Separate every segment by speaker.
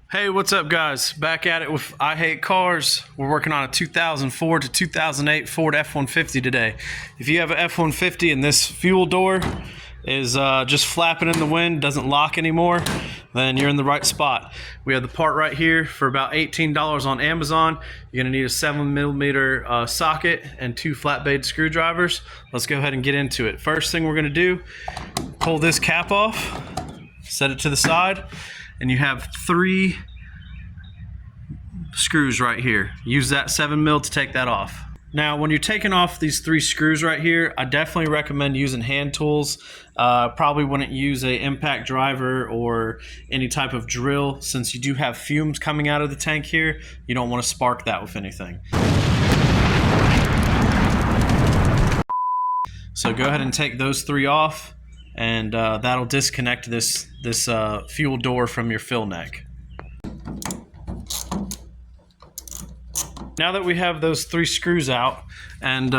Speaker 1: Hey, what's up, guys? Back at it with I Hate Cars. We're working on a 2004 to 2008 Ford F150 today. If you have an F150 and this fuel door is just flapping in the wind, doesn't lock anymore, then you're in the right spot. We have the part right here for about $18 on Amazon. You're gonna need a 7mm socket and 2 flat blade screwdrivers. Let's go ahead and get into it. First thing we're gonna do, pull this cap off, set it to the side, and you have 3 screws right here. Use that 7mm to take that off. Now, when you're taking off these 3 screws right here, I definitely recommend using hand tools. Probably wouldn't use a impact driver or any type of drill, since you do have fumes coming out of the tank here. You don't want to spark that with anything. So go ahead and take those 3 off, and that'll disconnect this fuel door from your fill neck. Now that we have those 3 screws out and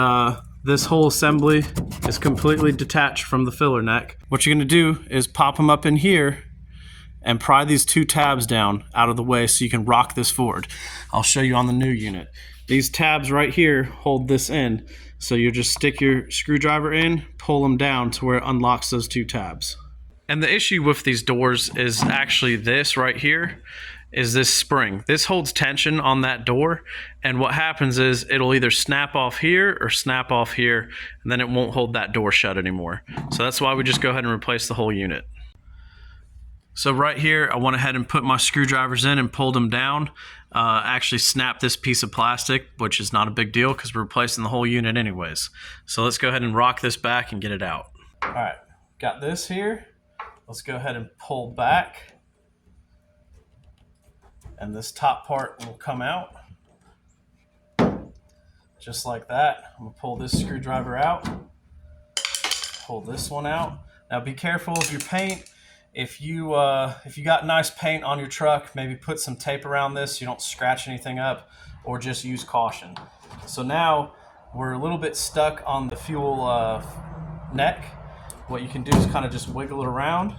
Speaker 1: this whole assembly is completely detached from the filler neck, what you're going to do is pop them up in here and pry these 2 tabs down out of the way so you can rock this forward. I'll show you on the new unit. These tabs right here hold this in, so you just stick your screwdriver in, pull them down to where it unlocks those 2 tabs. And the issue with these doors is actually this right here, is this spring. This holds tension on that door, and what happens is it'll either snap off here or snap off here, and then it won't hold that door shut anymore. So that's why we just go ahead and replace the whole unit. So right here, I went ahead and put my screwdrivers in and pulled them down. Actually snapped this piece of plastic, which is not a big deal because we're replacing the whole unit anyways. So let's go ahead and rock this back and get it out. All right, got this here. Let's go ahead and pull back, and this top part will come out just like that. I'm gonna pull this screwdriver out, pull this one out. Now be careful of your paint. If you got nice paint on your truck, maybe put some tape around this so you don't scratch anything up, or just use caution. So now we're a little bit stuck on the fuel neck. What you can do is kind of just wiggle it around.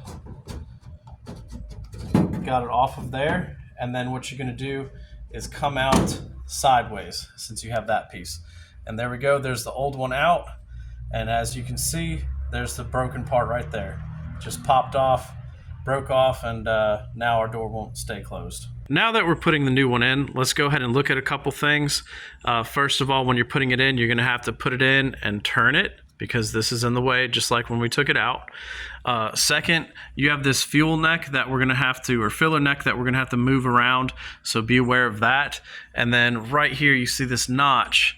Speaker 1: Got it off of there. And then what you're going to do is come out sideways, since you have that piece. And there we go, there's the old one out. And as you can see, there's the broken part right there. Just popped off, broke off, and now our door won't stay closed. Now that we're putting the new one in, let's go ahead and look at a couple things. First of all, when you're putting it in, you're going to have to put it in and turn it, because this is in the way, just like when we took it out. Second, you have this fuel neck that we're gonna have to, or filler neck that we're gonna have to move around, so be aware of that. And then right here, you see this notch.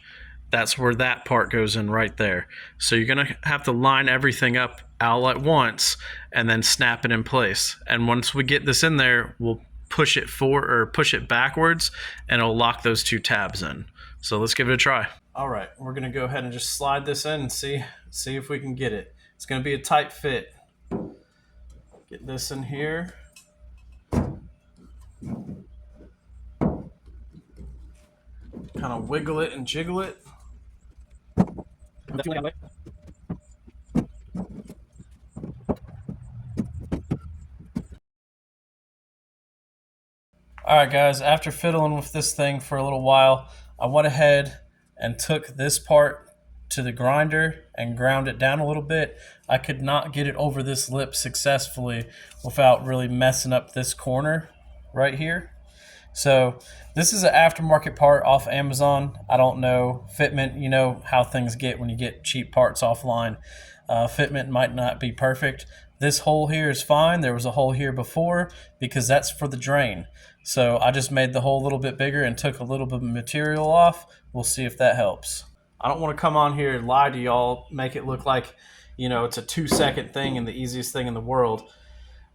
Speaker 1: That's where that part goes in right there. So you're gonna have to line everything up all at once and then snap it in place. And once we get this in there, we'll push it forward or push it backwards, and it'll lock those 2 tabs in. So let's give it a try. All right, we're gonna go ahead and just slide this in and see if we can get it. It's gonna be a tight fit. Get this in here. Kind of wiggle it and jiggle it. All right, guys, after fiddling with this thing for a little while, I went ahead and took this part to the grinder and ground it down a little bit. I could not get it over this lip successfully without really messing up this corner right here. So this is an aftermarket part off Amazon. I don't know, fitment, you know how things get when you get cheap parts offline. Fitment might not be perfect. This hole here is fine. There was a hole here before because that's for the drain. So I just made the hole a little bit bigger and took a little bit of material off. We'll see if that helps. I don't want to come on here and lie to y'all, make it look like, you know, it's a 2-second thing and the easiest thing in the world.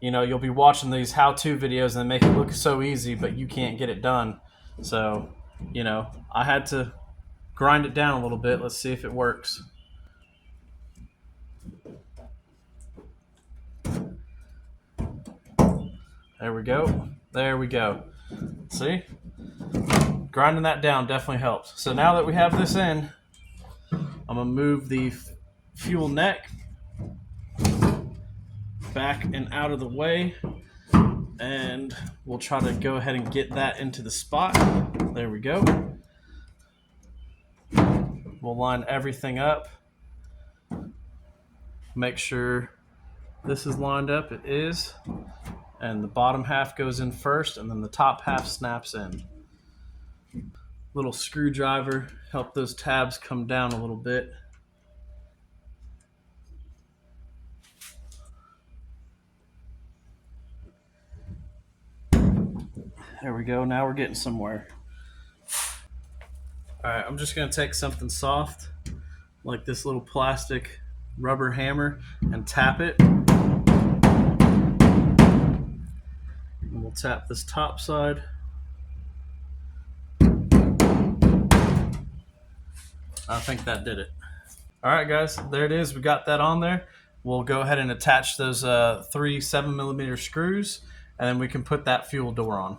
Speaker 1: You know, you'll be watching these how-to videos and they make it look so easy, but you can't get it done. So, you know, I had to grind it down a little bit. Let's see if it works. There we go. There we go. See? Grinding that down definitely helps. So now that we have this in, I'm going to move the fuel neck back and out of the way, and we'll try to go ahead and get that into the spot. There we go. We'll line everything up. Make sure this is lined up. It is. And the bottom half goes in first, and then the top half snaps in. Little screwdriver, help those tabs come down a little bit. There we go, now we're getting somewhere. All right, I'm just gonna take something soft, like this little plastic rubber hammer, and tap it. And we'll tap this top side. I think that did it. All right, guys, there it is. We got that on there. We'll go ahead and attach those 3 7mm screws, and then we can put that fuel door on.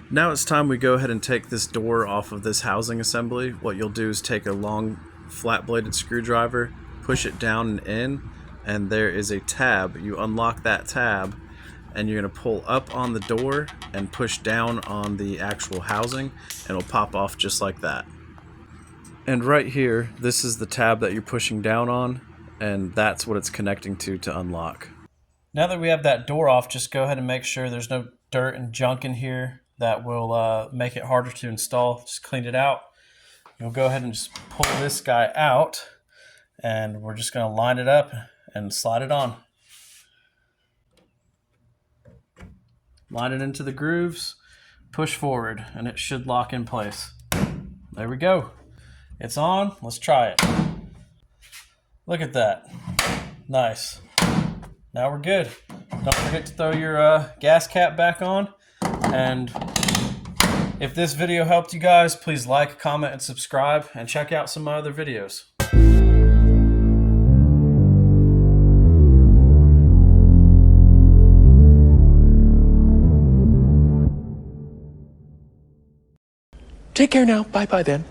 Speaker 1: Now it's time we go ahead and take this door off of this housing assembly. What you'll do is take a long flat-bladed screwdriver, push it down and in, and there is a tab. You unlock that tab, and you're going to pull up on the door and push down on the actual housing, and it'll pop off just like that. And right here, this is the tab that you're pushing down on, and that's what it's connecting to unlock. Now that we have that door off, just go ahead and make sure there's no dirt and junk in here that will make it harder to install. Just clean it out. You'll go ahead and just pull this guy out, and we're just going to line it up and slide it on. Line it into the grooves, push forward, and it should lock in place. There we go. It's on. Let's try it. Look at that. Nice. Now we're good. Don't forget to throw your gas cap back on. And if this video helped you guys, please like, comment, and subscribe, and check out some of my other videos.
Speaker 2: Take care now. Bye-bye then.